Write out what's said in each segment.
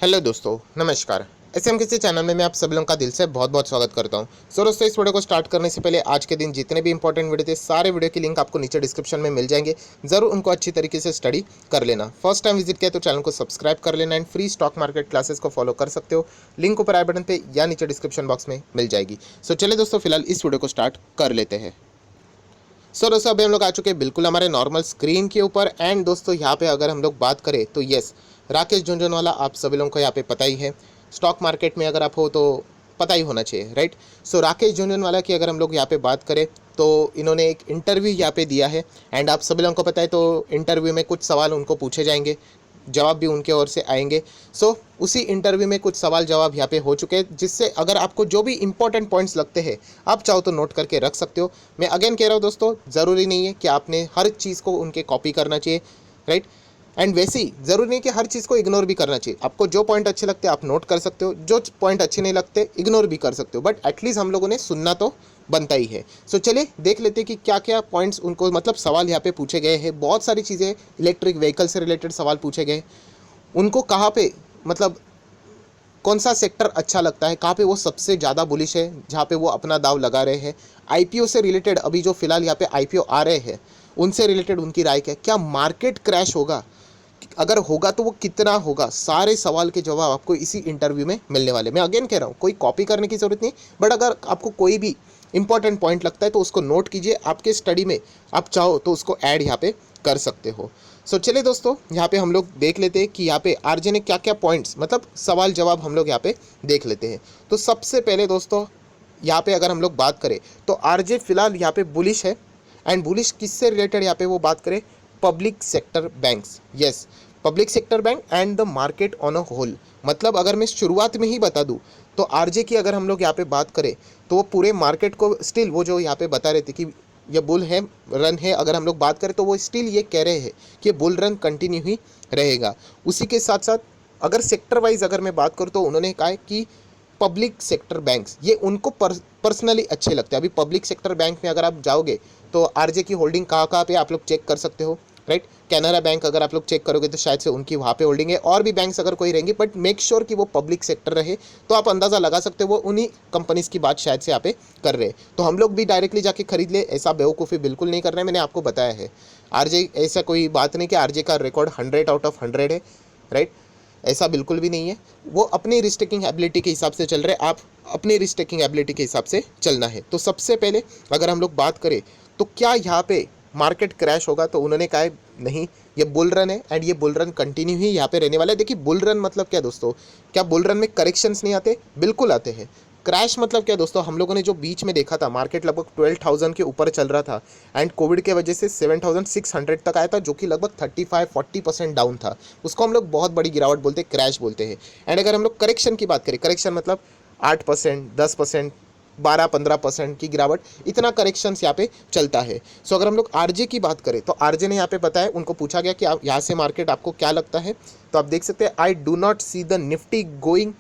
Hello दोस्तों, नमस्कार। SM किसी चैनल में मैं आप सभी लोगों का दिल से बहुत बहुत स्वागत करता हूं। सो दोस्तों, इस वीडियो को स्टार्ट करने से पहले आज के दिन जितने भी इंपॉर्टेंट वीडियो थे सारे वीडियो की लिंक आपको नीचे डिस्क्रिप्शन में मिल जाएंगे। जरूर उनको अच्छी तरीके से स्टडी कर लेना। फर्स्ट टाइम विजिट किया तो चैनल को सब्सक्राइब कर लेना and free stock market classes को फॉलो कर सकते हो। लिंक ऊपर आई बटन पर या नीचे डिस्क्रिप्शन बॉक्स में मिल जाएगी। सो चलिए दोस्तों, फिलहाल इस वीडियो को स्टार्ट कर लेते हैं। सो दोस्तों, अभी हम लोग आ चुके हैं बिल्कुल हमारे नॉर्मल स्क्रीन के ऊपर। एंड दोस्तों, यहाँ पे अगर हम लोग बात करें तो यस, राकेश झुनझुनवाला आप सभी लोगों को यहाँ पे पता ही है। स्टॉक मार्केट में अगर आप हो तो पता ही होना चाहिए, राइट। सो राकेश झुनझुनवाला की अगर हम लोग यहाँ पे बात करें तो इन्होंने एक इंटरव्यू यहाँ पे दिया है। एंड आप सभी लोगों को पता है तो इंटरव्यू में कुछ सवाल उनको पूछे जाएंगे, जवाब भी उनके ओर से आएंगे। सो उसी इंटरव्यू में कुछ सवाल जवाब यहाँ पे हो चुके हैं, जिससे अगर आपको जो भी इंपॉर्टेंट पॉइंट्स लगते हैं आप चाहो तो नोट करके रख सकते हो। मैं अगेन कह रहा हूँ दोस्तों, ज़रूरी नहीं है कि आपने हर चीज़ को उनके कॉपी करना चाहिए, राइट। एंड वैसे ही ज़रूरी नहीं कि हर चीज़ को इग्नोर भी करना चाहिए। आपको जो पॉइंट अच्छे लगते हैं आप नोट कर सकते हो, जो पॉइंट अच्छे नहीं लगते इग्नोर भी कर सकते हो, बट एटलीस्ट हम लोगों ने सुनना तो बनता ही है। सो चलिए देख लेते हैं कि क्या क्या पॉइंट्स उनको मतलब सवाल यहाँ पे पूछे गए हैं। बहुत सारी चीज़ें इलेक्ट्रिक व्हीकल से रिलेटेड सवाल पूछे गए। उनको कहाँ पे मतलब कौन सा सेक्टर अच्छा लगता है, कहाँ पे वो सबसे ज़्यादा बुलिश है, जहाँ पे वो अपना दाव लगा रहे हैं। आईपीओ से रिलेटेड अभी जो फिलहाल यहाँ पे आईपीओ आ रहे हैं उनसे रिलेटेड उनकी राय क्या, क्या मार्केट क्रैश होगा, अगर होगा तो वो कितना होगा। सारे सवाल के जवाब आपको इसी इंटरव्यू में मिलने वाले। मैं अगेन कह रहा हूँ, कोई कॉपी करने की ज़रूरत नहीं, बट अगर आपको कोई भी इंपॉर्टेंट पॉइंट लगता है तो उसको नोट कीजिए। आपके स्टडी में आप चाहो तो उसको ऐड यहाँ पे कर सकते हो। सो चलिए दोस्तों, यहाँ पे हम लोग देख लेते हैं कि यहाँ पे आरजे ने क्या क्या पॉइंट्स मतलब सवाल जवाब हम लोग यहाँ पे देख लेते हैं। तो सबसे पहले दोस्तों, यहाँ पे अगर हम लोग बात करें तो आरजे फिलहाल यहाँ पे बुलिश है। एंड बुलिश किससे रिलेटेड यहाँ पे वो बात करें, public sector banks. Yes, public sector bank and the market on a whole. मतलब अगर मैं शुरुआत में ही बता दूं तो आरजे की अगर हम लोग यहाँ पे बात करें तो वो पूरे मार्केट को स्टिल वो जो यहाँ पे बता रहे थे कि ये बुल है रन है, अगर हम लोग बात करें तो वो स्टिल ये कह रहे हैं कि बुल रन कंटिन्यू ही रहेगा। उसी के साथ साथ अगर सेक्टर वाइज अगर मैं बात करूँ तो उन्होंने कहा है कि पब्लिक सेक्टर बैंक्स ये उनको पर्सनली अच्छे लगते हैं। अभी पब्लिक सेक्टर बैंक में अगर आप जाओगे तो आरजे की होल्डिंग कहाँ कहाँ पे आप लोग चेक कर सकते हो, राइट। कैनरा बैंक अगर आप लोग चेक करोगे तो शायद से उनकी वहाँ पे होल्डिंग है, और भी बैंक्स अगर कोई रहेंगे, बट मेक श्योर कि वो पब्लिक सेक्टर रहे। तो आप अंदाज़ा लगा सकते हो वो उन्हीं कंपनीज़ की बात शायद से यहाँ पे कर रहे हैं। तो हम लोग भी डायरेक्टली जाके खरीद ले, ऐसा बेवकूफ़ी बिल्कुल नहीं कर रहे हैं। मैंने आपको बताया है आरजे ऐसा कोई बात नहीं कि आरजे का रिकॉर्ड 100 आउट ऑफ 100 है, राइट। ऐसा बिल्कुल भी नहीं है। वो अपनी रिस्क टेकिंग एबिलिटी के हिसाब से चल रहे हैं, आप अपनी रिस्क टेकिंग एबिलिटी के हिसाब से चलना है। तो सबसे पहले अगर हम लोग बात करें तो क्या यहाँ पे मार्केट क्रैश होगा, तो उन्होंने कहा है नहीं, ये बुल रन है एंड ये बुल रन कंटिन्यू ही यहाँ पे रहने वाला है। देखिए बुल रन मतलब क्या दोस्तों, क्या बुल रन में करेक्शंस नहीं आते, बिल्कुल आते हैं। क्रैश मतलब क्या दोस्तों, हम लोगों ने जो बीच में देखा था मार्केट लगभग 12,000 के ऊपर चल रहा था एंड कोविड के वजह से 7,600 तक आया था, जो कि लगभग 35-40% डाउन था। उसको हम लोग बहुत बड़ी गिरावट बोलते हैं, क्रैश बोलते हैं। एंड अगर हम लोग करेक्शन की बात करें, करेक्शन मतलब 8%, 10%, 12-15% की गिरावट, इतना करेक्शंस यहाँ पे चलता है। सो अगर हम लोग आरजे की बात करें तो आरजे ने यहाँ पे बताया, उनको पूछा गया कि आप यहाँ से मार्केट आपको क्या लगता है, तो आप देख सकते हैं I do not see the Nifty going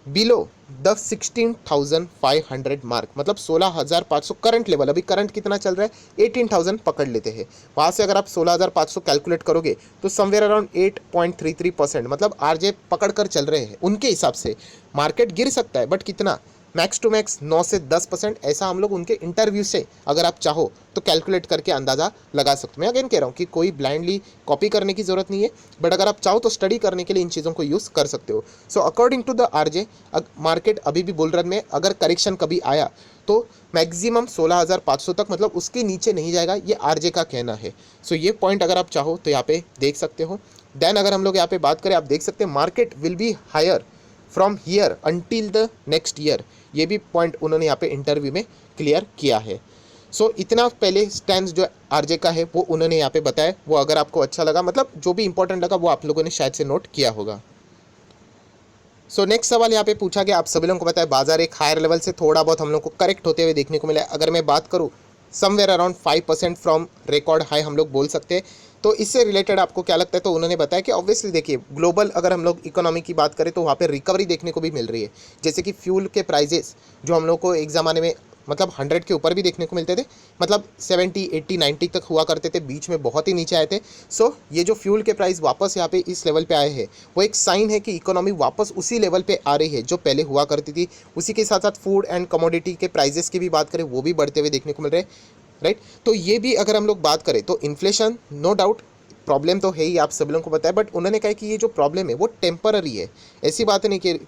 below the 16,500 mark. मतलब 16,500 करंट लेवल, अभी करंट कितना चल रहा है 18,000 पकड़ लेते हैं। वहाँ से अगर आप 16,500 कैलकुलेट करोगे तो समवेयर अराउंड 8.33%, मतलब आरजे पकड़ कर चल रहे हैं। उनके हिसाब से मार्केट गिर सकता है, बट कितना, मैक्स टू मैक्स 9 से 10%, ऐसा हम लोग उनके इंटरव्यू से अगर आप चाहो तो कैलकुलेट करके अंदाज़ा लगा सकते हो। मैं अगेन कह रहा हूँ कि कोई ब्लाइंडली कॉपी करने की ज़रूरत नहीं है, बट अगर आप चाहो तो स्टडी करने के लिए इन चीज़ों को यूज़ कर सकते हो। So according to the RJ, market अभी भी बुल रन में, अगर करेक्शन कभी आया तो मैक्सिमम 16,500 तक, मतलब उसके नीचे नहीं जाएगा, ये आरजे का कहना है। सो ये पॉइंट अगर आप चाहो तो यहाँ पे देख सकते हो। देन अगर हम लोग यहाँ पे बात करें, आप देख सकते हैं market will be higher from here until the next year. ये भी पॉइंट उन्होंने यहाँ पे इंटरव्यू में क्लियर किया है। सो इतना पहले स्टैंड जो आरजे का है वो उन्होंने यहाँ पे बताया। वो अगर आपको अच्छा लगा, मतलब जो भी इंपॉर्टेंट लगा वो आप लोगों ने शायद से नोट किया होगा। सो नेक्स्ट सवाल यहाँ पे पूछा गया, आप सभी लोगों को पता है बाजार एक हायर लेवल से थोड़ा बहुत हम लोग को करेक्ट होते हुए देखने को मिला। अगर मैं बात करूँ somewhere around 5% from record high हम लोग बोल सकते हैं। तो इससे रिलेटेड आपको क्या लगता है, तो उन्होंने बताया कि ऑब्वियसली देखिए ग्लोबल अगर हम लोग इकोनॉमी की बात करें तो वहाँ पे रिकवरी देखने को भी मिल रही है। जैसे कि फ्यूल के प्राइजेस जो हम लोग को एक ज़माने में मतलब 100 के ऊपर भी देखने को मिलते थे, मतलब 70, 80, 90 तक हुआ करते थे, बीच में बहुत ही नीचे आए थे। सो ये जो फ्यूल के प्राइस वापस यहाँ पे इस लेवल पे आए हैं, वो एक साइन है कि इकोनॉमी वापस उसी लेवल पे आ रही है जो पहले हुआ करती थी। उसी के साथ साथ फूड एंड कमोडिटी के प्राइजेस की भी बात करें, वो भी बढ़ते हुए देखने को मिल रहे हैं, राइट। तो ये भी अगर हम लोग बात करें तो इन्फ्लेशन नो डाउट प्रॉब्लम तो है ही, आप सभी लोगों को पता है, बट उन्होंने कहा कि ये जो प्रॉब्लम है वो टेम्पररी है। ऐसी बात नहीं कि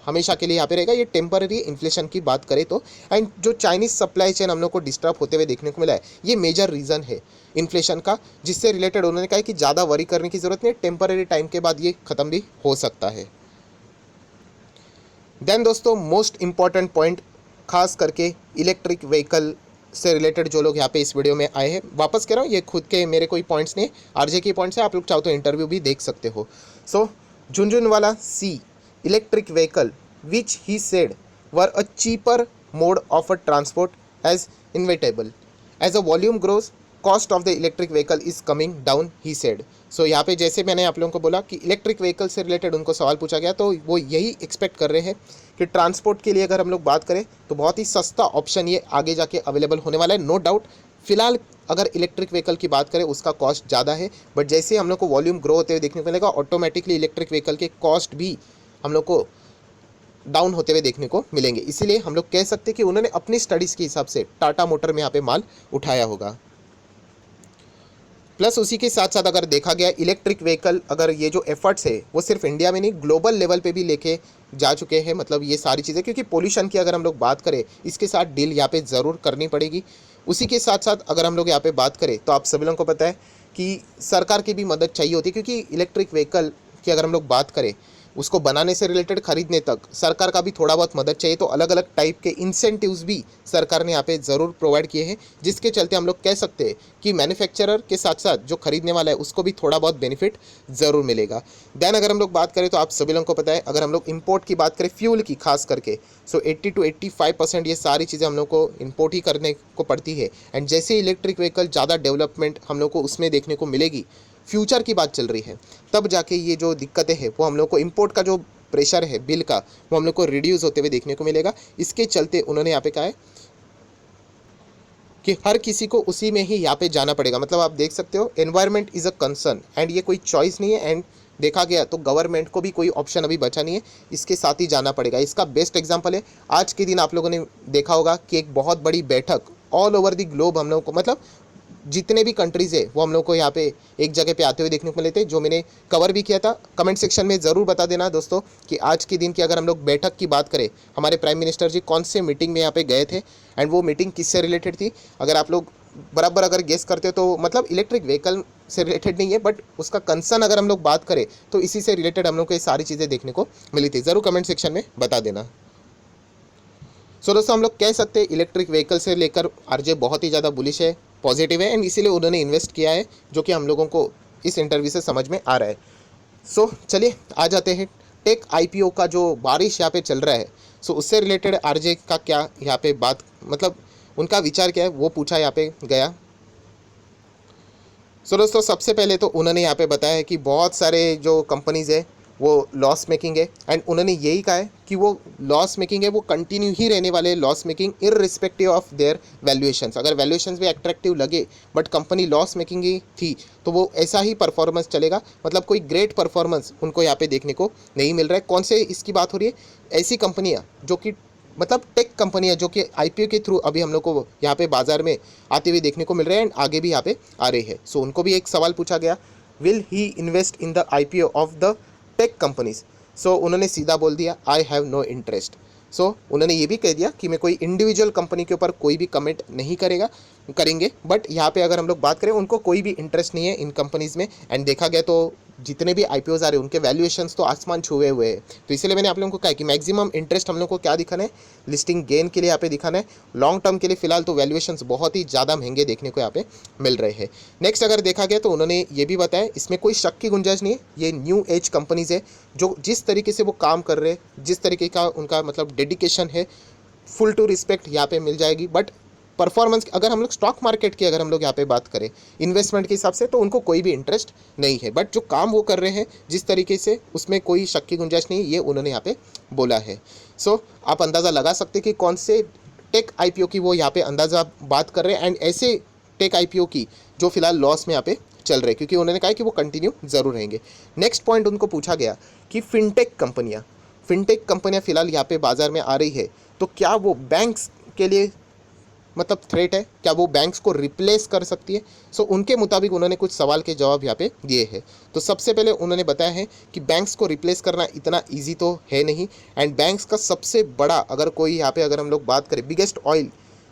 हमेशा के लिए यहाँ पे रहेगा, ये टेम्पररी इन्फ्लेशन की बात करें तो। एंड जो चाइनीज सप्लाई चेन हम लोग को डिस्टर्ब होते हुए देखने को मिला है, ये मेजर रीज़न है इन्फ्लेशन का, जिससे रिलेटेड उन्होंने कहा कि ज़्यादा वरी करने की ज़रूरत नहीं, टेम्पररी टाइम के बाद ये ख़त्म भी हो सकता है। देन दोस्तों मोस्ट इंपॉर्टेंट पॉइंट, खास करके इलेक्ट्रिक व्हीकल से रिलेटेड जो लोग यहाँ पे इस वीडियो में आए हैं, वापस कह रहा हूँ ये खुद के मेरे कोई पॉइंट्स नहीं, आरजे के पॉइंट्स है, आप लोग चाहो तो इंटरव्यू भी देख सकते हो। So Jhunjhunwala see electric vehicle which he said were a cheaper mode of a transport as inevitable as a volume grows cost of the electric vehicle is coming down he said. So यहाँ पे जैसे मैंने आप लोगों को बोला कि electric vehicle से रिलेटेड उनको सवाल पूछा गया, तो वो यही एक्सपेक्ट कर रहे हैं कि ट्रांसपोर्ट के लिए अगर हम लोग बात करें तो बहुत ही सस्ता ऑप्शन ये आगे जाके अवेलेबल होने वाला है। नो डाउट फिलहाल अगर इलेक्ट्रिक व्हीकल की बात करें उसका कॉस्ट ज़्यादा है, बट जैसे हम लोग को वॉल्यूम ग्रो होते हुए देखने को मिलेगा, ऑटोमेटिकली इलेक्ट्रिक व्हीकल के कॉस्ट भी हम लोग को डाउन होते हुए देखने को मिलेंगे। इसीलिए हम लोग कह सकते हैं कि उन्होंने अपनी स्टडीज़ के हिसाब से टाटा मोटर में यहाँ पे माल उठाया होगा। प्लस उसी के साथ साथ अगर देखा गया इलेक्ट्रिक व्हीकल, अगर ये जो एफर्ट्स है वो सिर्फ इंडिया में नहीं ग्लोबल लेवल पे भी लेके जा चुके हैं, मतलब ये सारी चीज़ें, क्योंकि पोल्यूशन की अगर हम लोग बात करें इसके साथ डील यहाँ पे ज़रूर करनी पड़ेगी। उसी के साथ साथ अगर हम लोग यहाँ पे बात करें तो आप सभी लोगों को पता है कि सरकार की भी मदद चाहिए होती है, क्योंकि इलेक्ट्रिक व्हीकल की अगर हम लोग बात करें उसको बनाने से रिलेटेड खरीदने तक सरकार का भी थोड़ा बहुत मदद चाहिए। तो अलग अलग टाइप के इंसेंटिव्स भी सरकार ने यहाँ पे ज़रूर प्रोवाइड किए हैं, जिसके चलते हम लोग कह सकते हैं कि मैन्युफैक्चरर के साथ साथ जो खरीदने वाला है उसको भी थोड़ा बहुत बेनिफिट ज़रूर मिलेगा। देन अगर हम लोग बात करें तो आप सभी लोगों को पता है, अगर हम लोग इंपोर्ट की बात करें फ्यूल की खास करके, सो 80 to 85% ये सारी चीज़ें हम लोग को इंपोर्ट ही करने को पड़ती है। एंड जैसे इलेक्ट्रिक व्हीकल ज़्यादा डेवलपमेंट हम लोग को उसमें देखने को मिलेगी, फ्यूचर की बात चल रही है, तब जाके ये जो दिक्कतें हैं वो हम लोग को इंपोर्ट का जो प्रेशर है बिल का, वो हम लोग को रिड्यूस होते हुए देखने को मिलेगा। इसके चलते उन्होंने यहाँ पे कहा है कि हर किसी को उसी में ही यहाँ पे जाना पड़ेगा। मतलब आप देख सकते हो environment is a concern and ये कोई चॉइस नहीं है, एंड देखा गया तो गवर्नमेंट को भी कोई ऑप्शन अभी बचा नहीं है, इसके साथ ही जाना पड़ेगा। इसका बेस्ट एग्जांपल है आज के दिन आप लोगों ने देखा होगा कि एक बहुत बड़ी बैठक ऑल ओवर द ग्लोब हम लोग को, मतलब जितने भी कंट्रीज़ है वो हम लोग को यहाँ पे एक जगह पे आते हुए देखने को मिले थे, जो मैंने कवर भी किया था। कमेंट सेक्शन में ज़रूर बता देना दोस्तों कि आज के दिन की अगर हम लोग बैठक की बात करें, हमारे प्राइम मिनिस्टर जी कौन से मीटिंग में यहाँ पे गए थे एंड वो मीटिंग किससे रिलेटेड थी। अगर आप लोग बराबर अगर गेस करते हो तो मतलब इलेक्ट्रिक व्हीकल से रिलेटेड नहीं है, बट उसका कंसर्न अगर हम लोग बात करें तो इसी से रिलेटेड हम लोग को ये सारी चीज़ें देखने को मिली थी। ज़रूर कमेंट सेक्शन में बता देना। सो दोस्तों हम लोग कह सकते हैं इलेक्ट्रिक व्हीकल से लेकर आरजे बहुत ही ज़्यादा बुलिश है, पॉजिटिव है, एंड इसीलिए उन्होंने इन्वेस्ट किया है, जो कि हम लोगों को इस इंटरव्यू से समझ में आ रहा है। सो चलिए आ जाते हैं टेक आईपीओ का जो बारिश यहाँ पे चल रहा है, सो उससे रिलेटेड आरजे का क्या यहाँ पे बात, मतलब उनका विचार क्या है वो पूछा यहाँ पे गया। सो दोस्तों सबसे पहले तो उन्होंने यहाँ पे बताया है कि बहुत सारे जो कंपनीज़ है वो लॉस मेकिंग है, एंड उन्होंने यही कहा है कि वो लॉस मेकिंग है वो कंटिन्यू ही रहने वाले loss making irrespective of their valuations. अगर वैल्यूएशंस भी अट्रैक्टिव लगे बट कंपनी लॉस मेकिंग ही थी तो वो ऐसा ही परफॉर्मेंस चलेगा, मतलब कोई ग्रेट परफॉर्मेंस उनको यहाँ पे देखने को नहीं मिल रहा है। कौन से इसकी बात हो रही है? ऐसी कंपनियाँ जो कि मतलब टेक कंपनियाँ जो कि आईपीओ के थ्रू अभी हम लोग को यहाँ पे बाजार में आते हुए देखने को मिल रहे हैं एंड आगे भी यहाँ पे आ रही है। सो उनको भी एक सवाल पूछा गया, will he invest in the IPO of the tech companies? So उन्होंने सीधा बोल दिया I have no interest. So उन्होंने ये भी कह दिया कि मैं कोई इंडिविजुअल कंपनी के ऊपर कोई भी कमेंट नहीं करेंगे, बट यहाँ पे अगर हम लोग बात करें उनको कोई भी इंटरेस्ट नहीं है इन कंपनीज़ में। एंड देखा गया तो जितने भी आईपीओज आ रहे हैं उनके वैल्यूएशंस तो आसमान छुए हुए हैं। तो इसलिए मैंने आप लोगों को कहा कि मैक्सिमम इंटरेस्ट हम लोग को क्या दिखाना है, लिस्टिंग गेन के लिए यहाँ पे दिखाना है। लॉन्ग टर्म के लिए फिलहाल तो वैल्यूएशंस बहुत ही ज़्यादा महंगे देखने को यहाँ पे मिल रहे हैं। नेक्स्ट अगर देखा गया तो उन्होंने ये भी बताया इसमें कोई शक की गुंजाइश नहीं है, ये न्यू एज कंपनीज़ है जो जिस तरीके से वो काम कर रहे हैं, जिस तरीके का उनका मतलब डेडिकेशन है, फुल टू रिस्पेक्ट यहाँ पे मिल जाएगी। बट परफॉर्मेंस अगर हम लोग स्टॉक मार्केट की अगर हम लोग यहाँ पे बात करें इन्वेस्टमेंट के हिसाब से तो उनको कोई भी इंटरेस्ट नहीं है, बट जो काम वो कर रहे हैं जिस तरीके से उसमें कोई शक की गुंजाइश नहीं, ये उन्होंने यहाँ पे बोला है। सो आप अंदाज़ा लगा सकते कि कौन से टेक आईपीओ की वो यहाँ पे अंदाज़ा बात कर रहे हैं, एंड ऐसे टेक आईपीओ की जो फिलहाल लॉस में यहाँ पे चल रहे हैं, क्योंकि उन्होंने कहा कि वो कंटिन्यू ज़रूर रहेंगे। नेक्स्ट पॉइंट उनको पूछा गया कि फिनटेक कंपनियाँ फिलहाल यहाँ पे बाज़ार में आ रही है, तो क्या वो बैंक्स के लिए मतलब थ्रेट है, क्या वो बैंक्स को रिप्लेस कर सकती है? सो उनके मुताबिक उन्होंने कुछ सवाल के जवाब यहाँ पे दिए हैं। तो सबसे पहले उन्होंने बताया है कि बैंक्स को रिप्लेस करना इतना ईजी तो है नहीं, एंड बैंक्स का सबसे बड़ा अगर कोई यहाँ पे अगर हम लोग बात करें बिगेस्ट ऑयल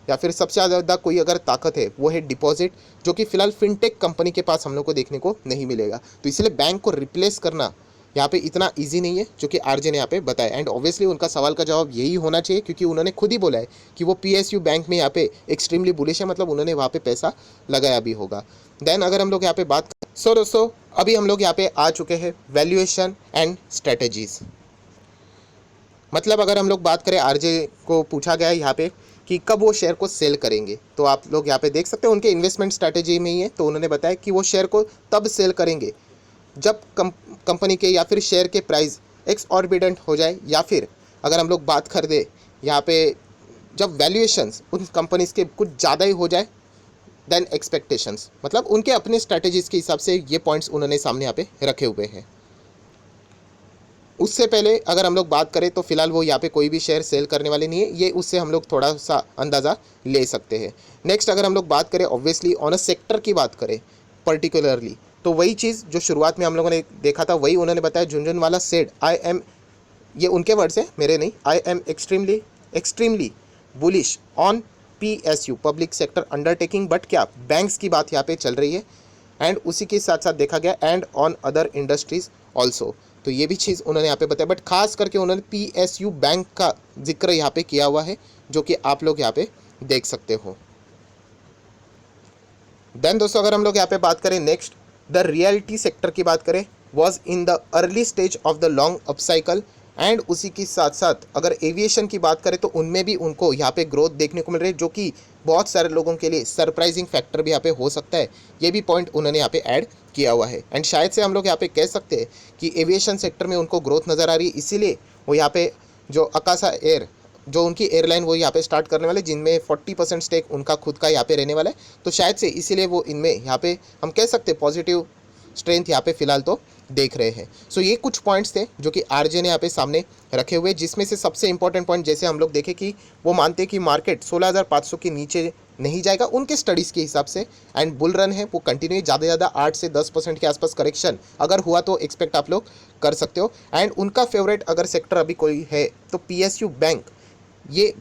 या फिर सबसे ज़्यादा कोई अगर ताकत है वो है डिपॉजिट, जो कि फिलहाल फिनटेक कंपनी के पास हम लोग को देखने को नहीं मिलेगा। तो इसलिए बैंक को रिप्लेस करना यहाँ पे इतना इजी नहीं है, जो कि आरजे ने यहाँ पे बताया। एंड ऑब्वियसली उनका सवाल का जवाब यही होना चाहिए, क्योंकि उन्होंने खुद ही बोला है कि वो पीएसयू बैंक में यहाँ पे एक्सट्रीमली बुलिश है, मतलब उन्होंने वहाँ पे पैसा लगाया भी होगा। देन अगर हम लोग यहाँ पे बात करें, सो दोस्तों अभी हम लोग यहाँ पे आ चुके हैं वैल्यूएशन एंड स्ट्रेटेजीज। मतलब अगर हम लोग बात करें, आरजे को पूछा गया है यहाँ पे कि कब वो शेयर को सेल करेंगे, तो आप लोग यहाँ पे देख सकते हैं उनके इन्वेस्टमेंट स्ट्रैटेजी में ही है। तो उन्होंने बताया कि वो शेयर को तब सेल करेंगे जब कंपनी के या फिर शेयर के प्राइस एक्सऑर्बिडेंट हो जाए, या फिर अगर हम लोग बात कर दे यहाँ पे जब वैल्यूएशंस उन कंपनीज के कुछ ज़्यादा ही हो जाए देन एक्सपेक्टेशंस। मतलब उनके अपने स्ट्रैटेजीज़ के हिसाब से ये पॉइंट्स उन्होंने सामने यहाँ पे रखे हुए हैं। उससे पहले अगर हम लोग बात करें तो फिलहाल वो यहाँ पे कोई भी शेयर सेल करने वाले नहीं है, ये उससे हम लोग थोड़ा सा अंदाज़ा ले सकते हैं। नेक्स्ट अगर हम लोग बात करें ऑब्वियसली ऑन अ सेक्टर की बात करें पर्टिकुलरली, तो वही चीज़ जो शुरुआत में हम लोगों ने देखा था वही उन्होंने बताया। झुनझुनवाला सेड आई एम, ये उनके वर्ड्स हैं मेरे नहीं, I am extremely bullish on PSU public sector undertaking, but क्या बैंक्स की बात यहाँ पे चल रही है, एंड उसी के साथ साथ देखा गया and on other industries also. तो ये भी चीज़ उन्होंने यहाँ पे बताया, बट खास करके उन्होंने पीएसयू बैंक का जिक्र यहाँ पे किया हुआ है, जो कि आप लोग यहाँ पे देख सकते हो। देन दोस्तों अगर हम लोग यहाँ पे बात करें नेक्स्ट द रियल्टी सेक्टर की बात करें, was in the early stage of the long up cycle, and उसी के साथ साथ अगर एविएशन की बात करें तो उनमें भी उनको यहाँ पे ग्रोथ देखने को मिल रही है, जो कि बहुत सारे लोगों के लिए सरप्राइजिंग फैक्टर भी यहाँ पे हो सकता है। ये भी पॉइंट उन्होंने यहाँ पे ऐड किया हुआ है, एंड शायद से हम लोग यहाँ पे कह सकते हैं कि एविएशन सेक्टर में उनको ग्रोथ नज़र आ रही है, इसीलिए वो यहाँ पे जो अकाशा एयर जो उनकी एयरलाइन वो यहाँ पे स्टार्ट करने वाले, जिनमें 40% स्टेक उनका खुद का यहाँ पे रहने वाला है। तो शायद से इसीलिए वो इनमें यहाँ पे हम कह सकते हैं पॉजिटिव स्ट्रेंथ यहाँ पे फिलहाल तो देख रहे हैं। सो ये कुछ पॉइंट्स थे जो कि आरजे ने यहाँ पे सामने रखे हुए, जिसमें से सबसे इंपॉर्टेंट पॉइंट जैसे हम लोग देखें कि वो मानते हैं कि मार्केट 16,500 के नीचे नहीं जाएगा उनके स्टडीज़ के हिसाब से, एंड बुल रन है वो कंटिन्यू ज़्यादा से ज़्यादा 8 से 10% के आसपास करेक्शन अगर हुआ तो एक्सपेक्ट आप लोग कर सकते हो। एंड उनका फेवरेट अगर सेक्टर अभी कोई है तो पीएसयू बैंक, ये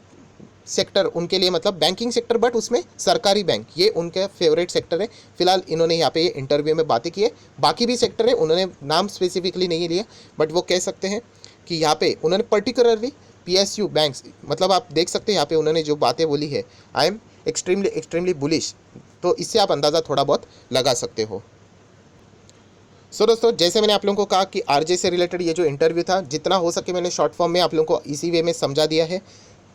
सेक्टर उनके लिए मतलब बैंकिंग सेक्टर बट उसमें सरकारी बैंक, ये उनका फेवरेट सेक्टर है। फिलहाल इन्होंने यहाँ पे इंटरव्यू में बातें की है, बाकी भी सेक्टर है उन्होंने नाम स्पेसिफिकली नहीं लिया, बट वो कह सकते हैं कि यहाँ पे उन्होंने पर्टिकुलरली पीएसयू बैंक्स, मतलब आप देख सकते हैं यहाँ पे उन्होंने जो बातें बोली है आई एम एक्सट्रीमली बुलिश, तो इससे आप अंदाज़ा थोड़ा बहुत लगा सकते हो। सो दोस्तों जैसे मैंने आप लोगों को कहा कि आरजे से रिलेटेड ये जो इंटरव्यू था जितना हो सके मैंने शॉर्ट फॉर्म में आप लोगों को इसी वे में समझा दिया है।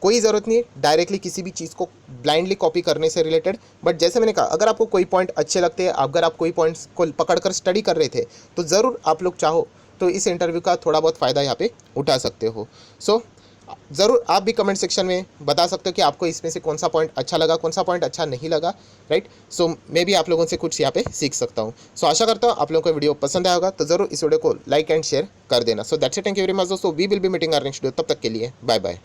कोई ज़रूरत नहीं है डायरेक्टली किसी भी चीज़ को ब्लाइंडली कॉपी करने से रिलेटेड, बट जैसे मैंने कहा अगर आपको कोई पॉइंट अच्छे लगते हैं, अगर आप कोई पॉइंट्स को पकड़कर स्टडी कर रहे थे तो ज़रूर आप लोग चाहो तो इस इंटरव्यू का थोड़ा बहुत फ़ायदा यहाँ पे उठा सकते हो। सो ज़रूर आप भी कमेंट सेक्शन में बता सकते हो कि आपको इसमें से कौन सा पॉइंट अच्छा लगा, कौन सा पॉइंट अच्छा नहीं लगा, राइट। सो मैं भी आप लोगों से कुछ यहाँ पे सीख सकता हूँ। सो आशा करता हूँ आप लोगों को वीडियो पसंद आया होगा, तो ज़रूर इस वीडियो को लाइक एंड शेयर कर देना। So that's it, thank you very much दोस्तों, we will be meeting our next video, तब तक के लिए बाय बाय।